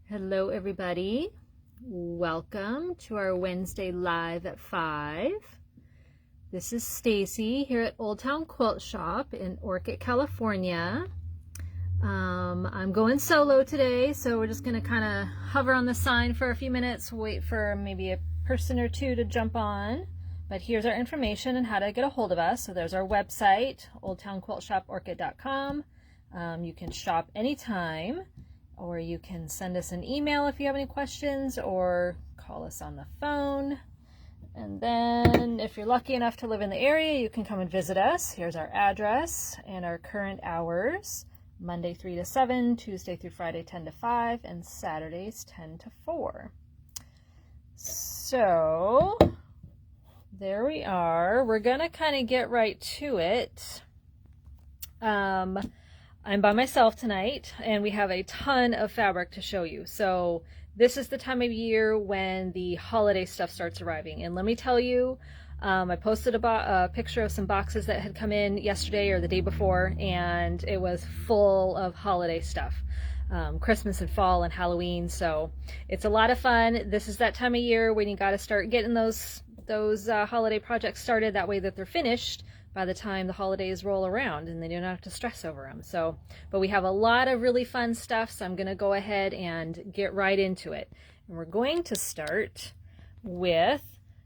Hello everybody, welcome to our Wednesday live at 5. This is Stacy here at Old Town Quilt Shop in Orchid, California. I'm going solo today, so we're just going to kind of hover on the sign for a few minutes, wait for maybe a person or two to jump on. But here's our information and how to get a hold of us. So there's our website, oldtownquiltshoporchid.com. You can shop anytime, or you can send us an email if you have any questions, or call us on the phone. And then if you're lucky enough to live in the area, you can come and visit us. Here's our address and our current hours: Monday 3 to 7, Tuesday through Friday 10 to 5, and Saturdays 10 to 4. So there we are. We're gonna kind of get right to it. I'm by myself tonight, and we have a ton of fabric to show you. So this is the time of year when the holiday stuff starts arriving. And let me tell you, I posted a picture of some boxes that had come in yesterday or the day before, and it was full of holiday stuff. Christmas and fall and Halloween. So it's a lot of fun. This is that time of year when you got to start getting those holiday projects started, that way that they're finished by the time the holidays roll around and they don't have to stress over them. So, but we have a lot of really fun stuff, so I'm going to go ahead and get right into it. And we're going to start with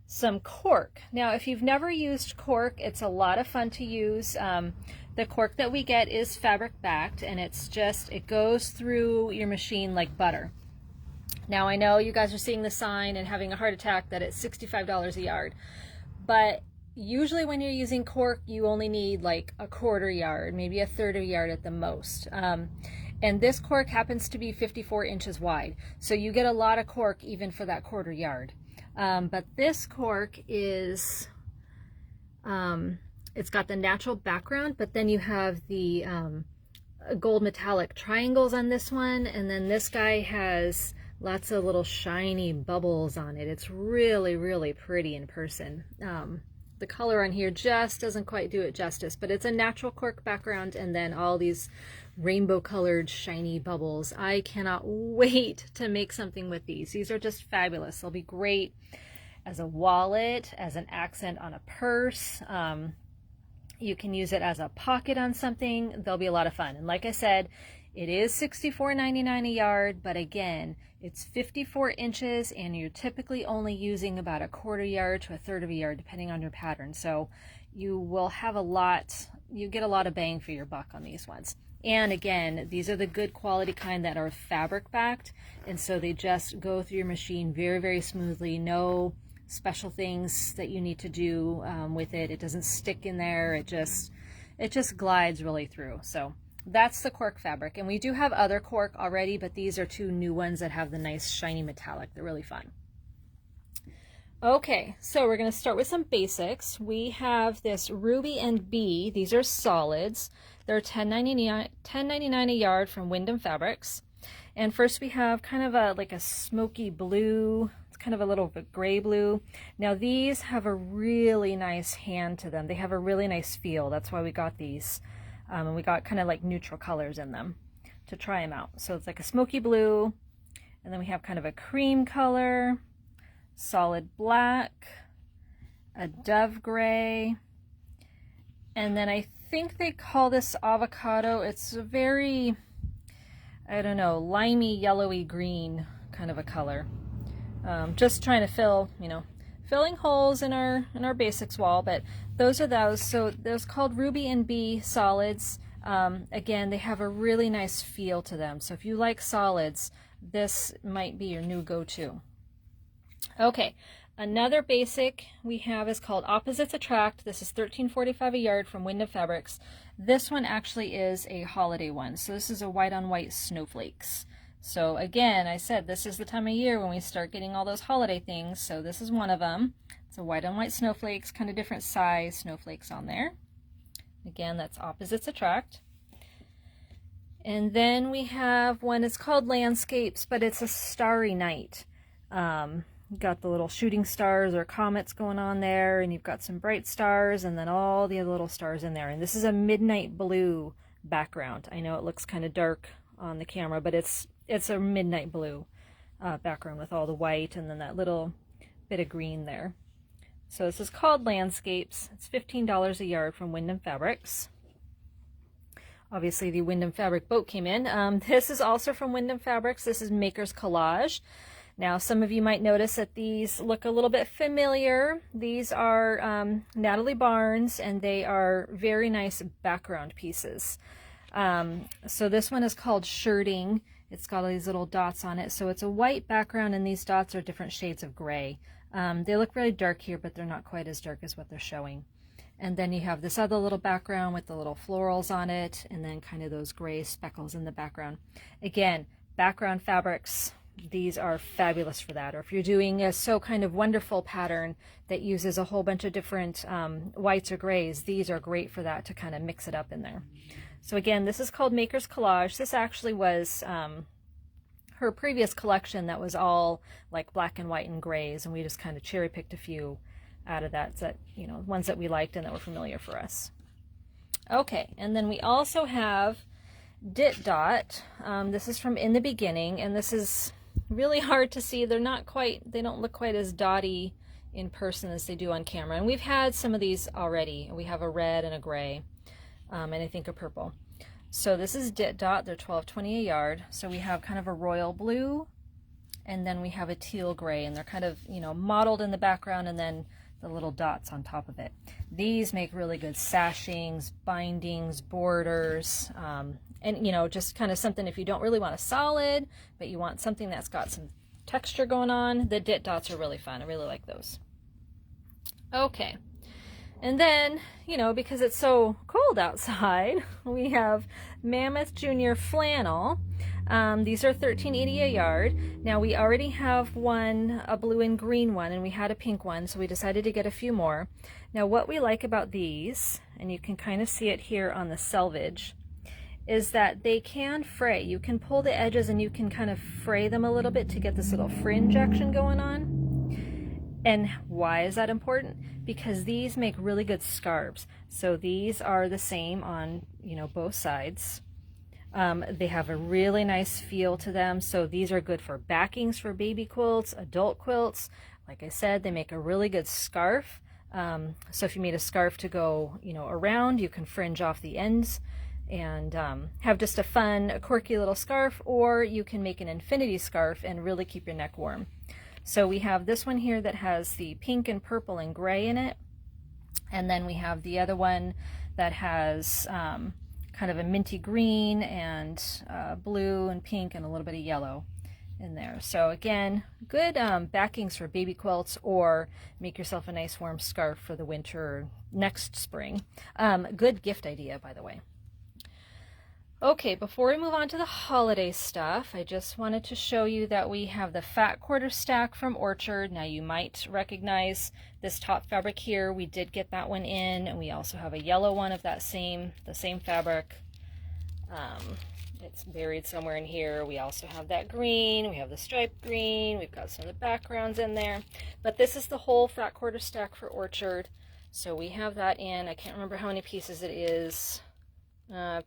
some cork. Now, if you've never used cork, it's a lot of fun to use. The cork that we get is fabric backed, and it goes through your machine like butter. Now, I know you guys are seeing the sign and having a heart attack that it's $65 a yard, but usually when you're using cork, you only need like a quarter yard, maybe a third of a yard at the most. And this cork happens to be 54 inches wide, so you get a lot of cork even for that quarter yard. But this cork is, it's got the natural background, but then you have the gold metallic triangles on this one, and then this guy has lots of little shiny bubbles on it. It's really, really pretty in person. The color on here just doesn't quite do it justice, but it's a natural cork background and then all these rainbow colored shiny bubbles. I cannot wait to make something with these. These are just fabulous. They'll be great as a wallet, as an accent on a purse. You can use it as a pocket on something. They'll be a lot of fun. And like I said, it is $64.99 a yard, but again, it's 54 inches, and you're typically only using about a quarter yard to a third of a yard, depending on your pattern. So you will have you get a lot of bang for your buck on these ones. And again, these are the good quality kind that are fabric backed, and so they just go through your machine very, very smoothly. No special things that you need to do with it. It doesn't stick in there. It just glides really through. So that's the cork fabric, and we do have other cork already, but these are two new ones that have the nice shiny metallic. They're really fun. Okay, so we're going to start with some basics. We have this Ruby and Bee. These are solids. They're $10.99 a yard from Wyndham Fabrics. And first we have kind of like a smoky blue. It's kind of a little bit gray blue. Now these have a really nice hand to them. They have a really nice feel. That's why we got these. And we got kind of like neutral colors in them to try them out. So it's like a smoky blue, and then we have kind of a cream color, solid black, a dove gray, and then I think they call this avocado. It's a very, I don't know, limey, yellowy green kind of a color. Just trying to filling holes in our basics wall, but those are those. So those called Ruby and Bee solids. Again, they have a really nice feel to them. So if you like solids, this might be your new go-to. Okay, another basic we have is called Opposites Attract. This is $13.45 a yard from Wyndham Fabrics. This one actually is a holiday one. So this is a white on white snowflakes. So again, I said this is the time of year when we start getting all those holiday things. So this is one of them. It's a white on white snowflakes, kind of different size snowflakes on there. Again, that's Opposites Attract. And then we have one, it's called Landscapes, but it's a starry night. You've got the little shooting stars or comets going on there, and you've got some bright stars and then all the other little stars in there. And this is a midnight blue background. I know it looks kind of dark on the camera, but it's it's a midnight blue background with all the white and then that little bit of green there. So this is called Landscapes. It's $15 a yard from Wyndham Fabrics. Obviously the Wyndham Fabric boat came in. This is also from Wyndham Fabrics. This is Maker's Collage. Now some of you might notice that these look a little bit familiar. These are Natalie Barnes, and they are very nice background pieces. So this one is called Shirting. It's got all these little dots on it. So it's a white background and these dots are different shades of gray. They look really dark here, but they're not quite as dark as what they're showing. And then you have this other little background with the little florals on it, and then kind of those gray speckles in the background. Again, background fabrics, these are fabulous for that. Or if you're doing a So Kind of Wonderful pattern that uses a whole bunch of different whites or grays, these are great for that to kind of mix it up in there. So again, this is called Maker's Collage. This actually was her previous collection that was all like black and white and grays, and we just kind of cherry picked a few out of that, you know, ones that we liked and that were familiar for us. Okay, and then we also have Dit Dot. This is from In the Beginning, and this is really hard to see. They don't look quite as dotty in person as they do on camera. And we've had some of these already. We have a red and a gray, and I think a purple. So this is Dit Dot. They're $12.20 a yard. So we have kind of a royal blue, and then we have a teal gray, and they're kind of, you know, mottled in the background, and then the little dots on top of it. These make really good sashings, bindings, borders, and you know, just kind of something if you don't really want a solid, but you want something that's got some texture going on. The Dit Dots are really fun. I really like those. Okay, and then, you know, because it's so cold outside, we have Mammoth Junior Flannel. These are $13.80 a yard. Now we already have one, a blue and green one, and we had a pink one, so we decided to get a few more. Now what we like about these, and you can kind of see it here on the selvage, is that they can fray. You can pull the edges and you can kind of fray them a little bit to get this little fringe action going on. And why is that important? Because these make really good scarves. So these are the same on, you know, both sides. They have a really nice feel to them. So these are good for backings for baby quilts, adult quilts. Like I said, they make a really good scarf. So if you made a scarf to go, you know, around, you can fringe off the ends and have just a fun, quirky little scarf, or you can make an infinity scarf and really keep your neck warm. So we have this one here that has the pink and purple and gray in it. And then we have the other one that has kind of a minty green and blue and pink and a little bit of yellow in there. So again, good backings for baby quilts, or make yourself a nice warm scarf for the winter or next spring. Good gift idea, by the way. Okay, before we move on to the holiday stuff, I just wanted to show you that we have the fat quarter stack from Orchard. Now you might recognize this top fabric here. We did get that one in, and we also have a yellow one of the same fabric. It's buried somewhere in here. We also have that green, we have the striped green, we've got some of the backgrounds in there. But this is the whole fat quarter stack for Orchard. So we have that in. I can't remember how many pieces it is.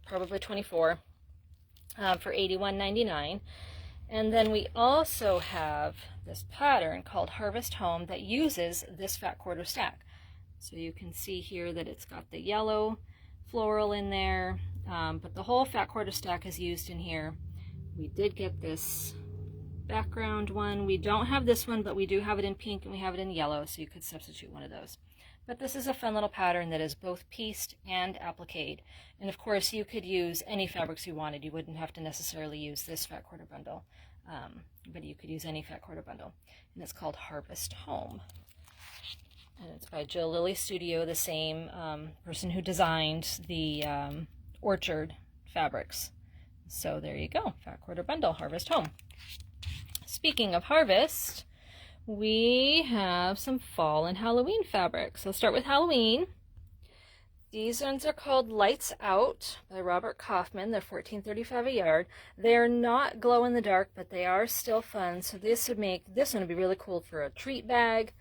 Probably 24 for $81.99. And then we also have this pattern called Harvest Home that uses this fat quarter stack. So you can see here that it's got the yellow floral in there, but the whole fat quarter stack is used in here. We did get this background one. We don't have this one, but we do have it in pink and we have it in yellow, so you could substitute one of those. But this is a fun little pattern that is both pieced and appliqued. And of course you could use any fabrics you wanted. You wouldn't have to necessarily use this fat quarter bundle, but you could use any fat quarter bundle. And it's called Harvest Home. And it's by Jill Lilly Studio, the same person who designed the Orchard fabrics. So there you go, fat quarter bundle, Harvest Home. Speaking of harvest, we have some fall and Halloween fabrics. Let's start with Halloween. These ones are called Lights Out by Robert Kaufman. They're $14.35 a yard. They're not glow in the dark, but they are still fun. So this would make this one would be really cool for a treat bag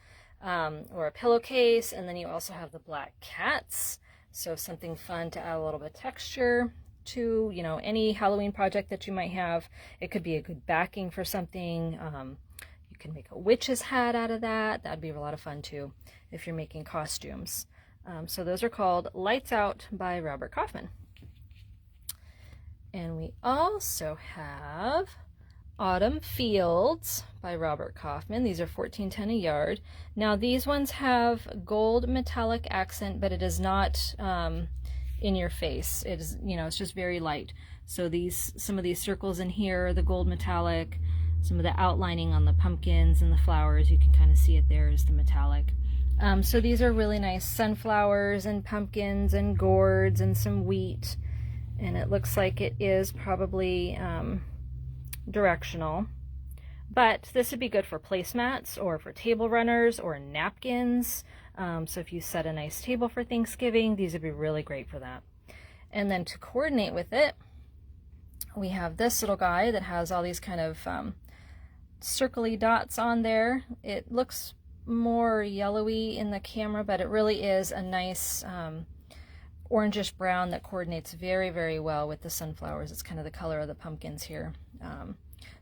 or a pillowcase. And then you also have the black cats. So something fun to add a little bit of texture. to, you know, any Halloween project that you might have. It could be a good backing for something. You can make a witch's hat out of that. That'd be a lot of fun too if you're making costumes. So those are called Lights Out by Robert Kaufman. And we also have Autumn Fields by Robert Kaufman. These are $14.10 a yard. Now these ones have gold metallic accent, but it is not in your face. It is, you know, it's just very light. So some of these circles in here, the gold metallic, some of the outlining on the pumpkins and the flowers, you can kind of see it there is the metallic. So these are really nice sunflowers and pumpkins and gourds and some wheat. And it looks like it is probably directional. But this would be good for placemats or for table runners or napkins. So if you set a nice table for Thanksgiving, these would be really great for that. And then to coordinate with it, we have this little guy that has all these kind of circly dots on there. It looks more yellowy in the camera, but it really is a nice orangish brown that coordinates very, very well with the sunflowers. It's kind of the color of the pumpkins here.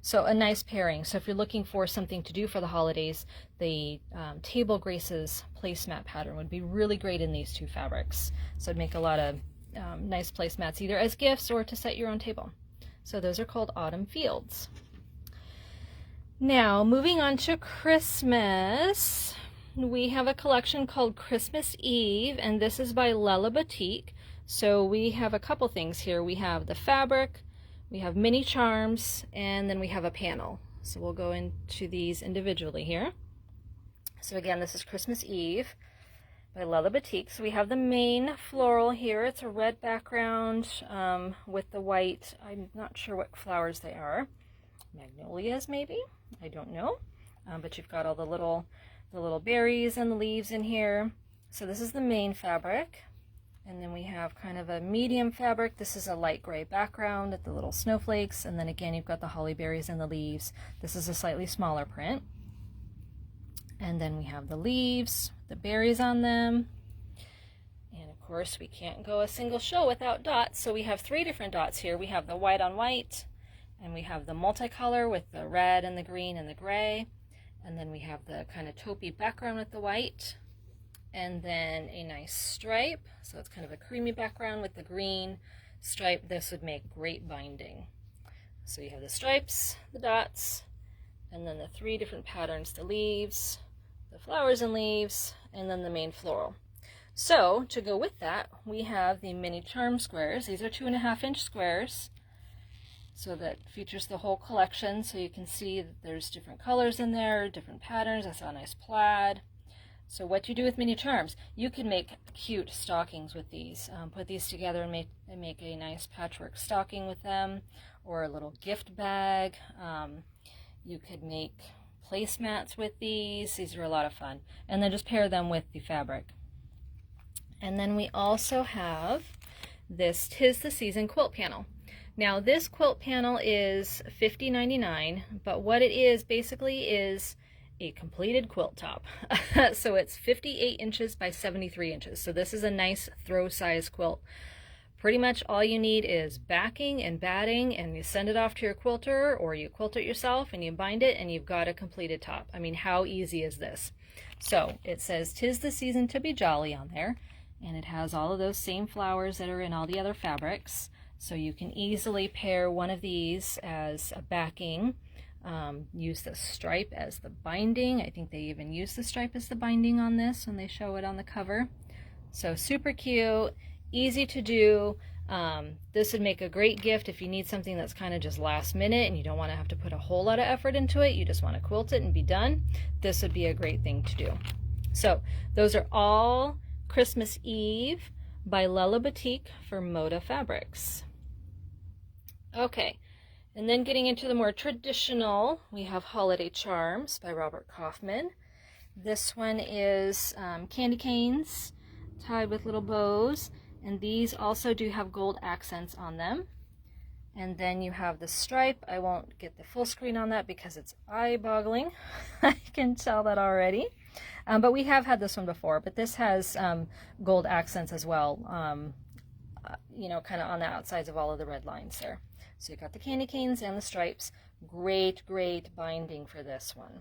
So a nice pairing. So if you're looking for something to do for the holidays, the Table Graces placemat pattern would be really great in these two fabrics. So it'd make a lot of nice placemats either as gifts or to set your own table. So those are called Autumn Fields. Now, moving on to Christmas, we have a collection called Christmas Eve, and this is by Lella Boutique. So we have a couple things here. We have the fabric, we have mini charms, and then we have a panel. So we'll go into these individually here. So again, this is Christmas Eve by Lella Boutique. So we have the main floral here. It's a red background with the white. I'm not sure what flowers they are. Magnolias maybe? I don't know. But you've got all the little berries and the leaves in here. So this is the main fabric. And then we have kind of a medium fabric. This is a light gray background with the little snowflakes. And then again, you've got the holly berries and the leaves. This is a slightly smaller print. And then we have the leaves, the berries on them. And of course, we can't go a single show without dots. So we have 3 different dots here. We have the white on white, and we have the multicolor with the red and the green and the gray. And then we have the kind of taupey background with the white. And then a nice stripe. So it's kind of a creamy background with the green stripe. This would make great binding. So you have the stripes, the dots, and then the 3 different patterns, the leaves, the flowers and leaves, and then the main floral. So to go with that, we have the mini charm squares. These are 2.5-inch squares. So that features the whole collection. So you can see that there's different colors in there, different patterns. I saw a nice plaid. So what you do with mini charms, you can make cute stockings with these. Put these together and make a nice patchwork stocking with them, or a little gift bag. You could make placemats with these. These are a lot of fun. And then just pair them with the fabric. And then we also have this 'Tis the Season quilt panel. Now this quilt panel is $50.99, but what it is basically is a completed quilt top. So it's 58 inches by 73 inches. So this is a nice throw size quilt. Pretty much all you need is backing and batting, and you send it off to your quilter, or you quilt it yourself and you bind it, and you've got a completed top. I mean, how easy is this? So it says 'Tis the Season to be Jolly on there, and it has all of those same flowers that are in all the other fabrics. So you can easily pair one of these as a backing, use the stripe as the binding. I think they even use the stripe as the binding on this when they show it on the cover. So super cute, easy to do. This would make a great gift if you need something that's kind of just last minute and you don't want to have to put a whole lot of effort into it. You just want to quilt it and be done. This would be a great thing to do. So those are all Christmas Eve by Lella Boutique for Moda Fabrics. Okay, and then getting into the more traditional, we have Holiday Charms by Robert Kaufman. This one is candy canes tied with little bows, and these also do have gold accents on them. And then you have the stripe. I won't get the full screen on that because it's eye-boggling. I can tell that already. But we have had this one before, but this has gold accents as well. you know, kind of on the outsides of all of the red lines there. So you've got the candy canes and the stripes. Great, great binding for this one.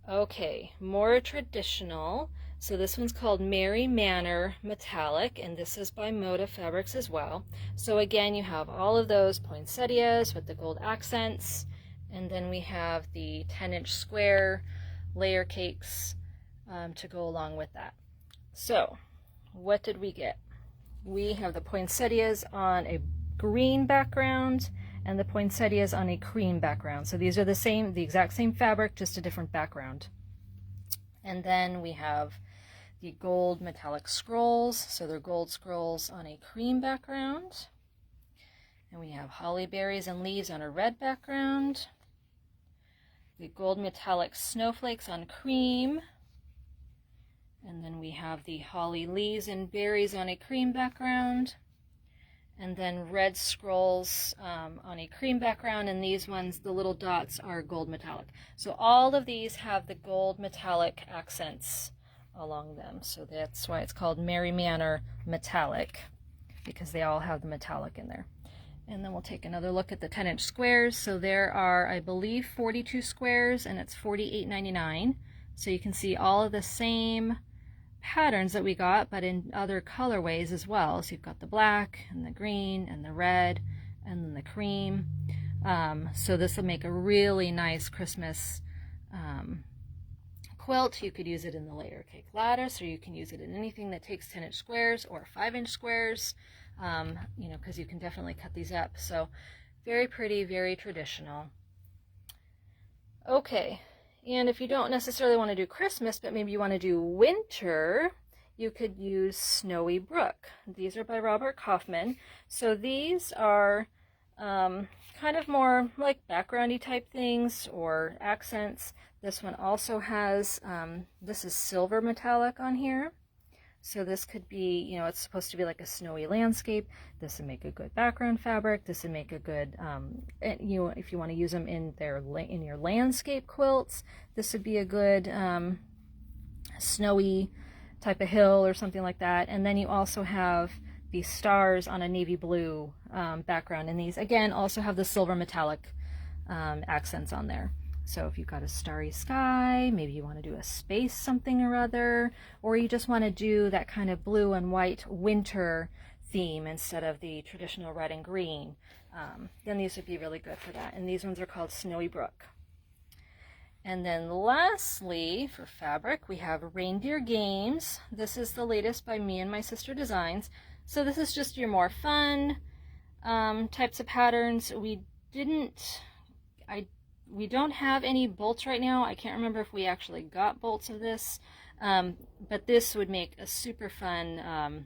Okay, more traditional. So this one's called Manor Metallic, and this is by Moda Fabrics as well. So again, you have all of those poinsettias with the gold accents, and then we have the 10-inch square layer cakes to go along with that. So what did we get? We have the poinsettias on a green background and the poinsettias on a cream background. So these are the exact same fabric, just a different background. And then we have the gold metallic scrolls. So they're gold scrolls on a cream background. And we have holly berries and leaves on a red background. The gold metallic snowflakes on cream. And then we have the holly leaves and berries on a cream background. And then red scrolls on a cream background, and these ones, the little dots, are gold metallic. So all of these have the gold metallic accents along them. So that's why it's called Manor Metallic, because they all have the metallic in there. And then we'll take another look at the 10-inch squares. So there are, I believe, 42 squares, and it's $48.99. So you can see all of the same patterns that we got, but in other colorways as well. So you've got the black and the green and the red and then the cream. So this will make a really nice Christmas quilt. You could use it in the layer cake lattice, or you can use it in anything that takes 10-inch squares or 5-inch squares, you know, because you can definitely cut these up. So very pretty, very traditional. Okay. And if you don't necessarily want to do Christmas, but maybe you want to do winter, you could use Snowy Brook. These are by Robert Kaufman. So these are kind of more like backgroundy type things or accents. This one also has, this is silver metallic on here. So this could be, you know, it's supposed to be like a snowy landscape. This would make a good background fabric. This would make a good, you know, if you want to use them in your landscape quilts, this would be a good snowy type of hill or something like that. And then you also have these stars on a navy blue background. And these, again, also have the silver metallic accents on there. So if you've got a starry sky, maybe you want to do a space something or other, or you just want to do that kind of blue and white winter theme instead of the traditional red and green, then these would be really good for that. And these ones are called Snowy Brook. And then lastly, for fabric, we have Reindeer Games. This is the latest by me and my sister designs. So this is just your more fun types of patterns. We don't have any bolts right now. I can't remember if we actually got bolts of this, but this would make a super fun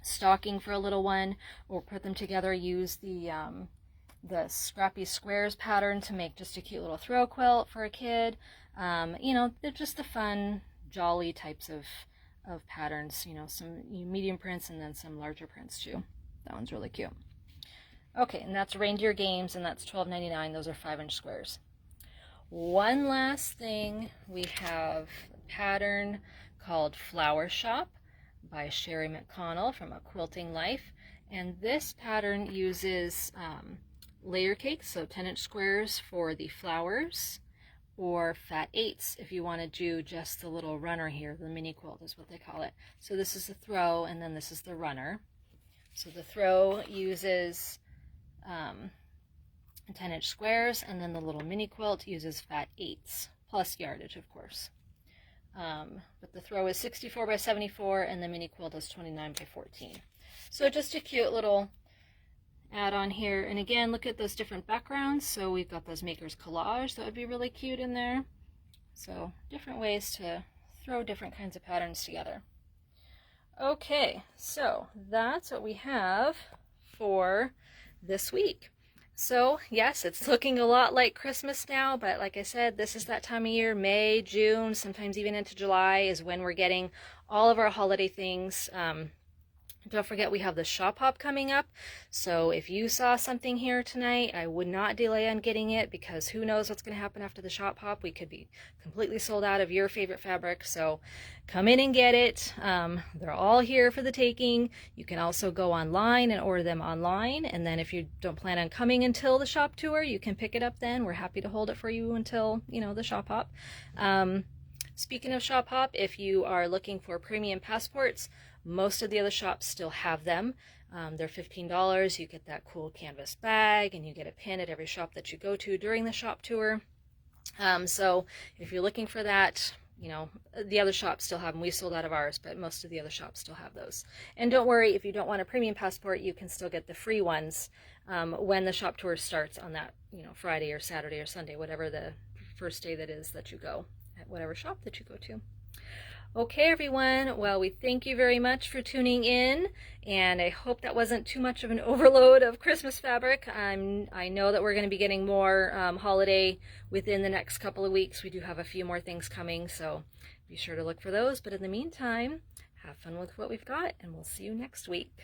stocking for a little one, or put them together. Use the Scrappy Squares pattern to make just a cute little throw quilt for a kid. You know, they're just the fun, jolly types of patterns. You know, some medium prints and then some larger prints too. That one's really cute. Okay, and that's Reindeer Games, and that's $12.99. Those are 5-inch squares. One last thing, we have a pattern called Flower Shop by Sherry McConnell from A Quilting Life. And this pattern uses layer cakes, so 10-inch squares for the flowers, or fat 8s if you want to do just the little runner here. The mini quilt is what they call it. So this is the throw, and then this is the runner. So the throw uses 10-inch squares, and then the little mini quilt uses fat 8s, plus yardage, of course. But the throw is 64 by 74, and the mini quilt is 29 by 14. So just a cute little add-on here. And again, look at those different backgrounds. So we've got those Maker's Collage that would be really cute in there. So different ways to throw different kinds of patterns together. Okay, so that's what we have for this week. So yes, it's looking a lot like Christmas now, but like I said, this is that time of year. May, June, sometimes even into July is when we're getting all of our holiday things Don't forget we have the shop hop coming up, so if you saw something here tonight, I would not delay on getting it, because who knows what's going to happen after the shop hop. We could be completely sold out of your favorite fabric, so come in and get it. They're all here for the taking. You can also go online and order them online, and then if you don't plan on coming until the shop tour, you can pick it up then. We're happy to hold it for you until, you know, the shop hop. Speaking of shop hop, if you are looking for premium passports, most of the other shops still have them. They're $15. You get that cool canvas bag, and you get a pin at every shop that you go to during the shop tour. So if you're looking for that, you know, the other shops still have them. We sold out of ours, but most of the other shops still have those. And don't worry, if you don't want a premium passport, you can still get the free ones when the shop tour starts on that, you know, Friday or Saturday or Sunday, whatever the first day that is that you go, at whatever shop that you go to. Okay, everyone, well, we thank you very much for tuning in, and I hope that wasn't too much of an overload of Christmas fabric. I know that we're going to be getting more holiday within the next couple of weeks. We do have a few more things coming, so be sure to look for those. But in the meantime, have fun with what we've got, and we'll see you next week.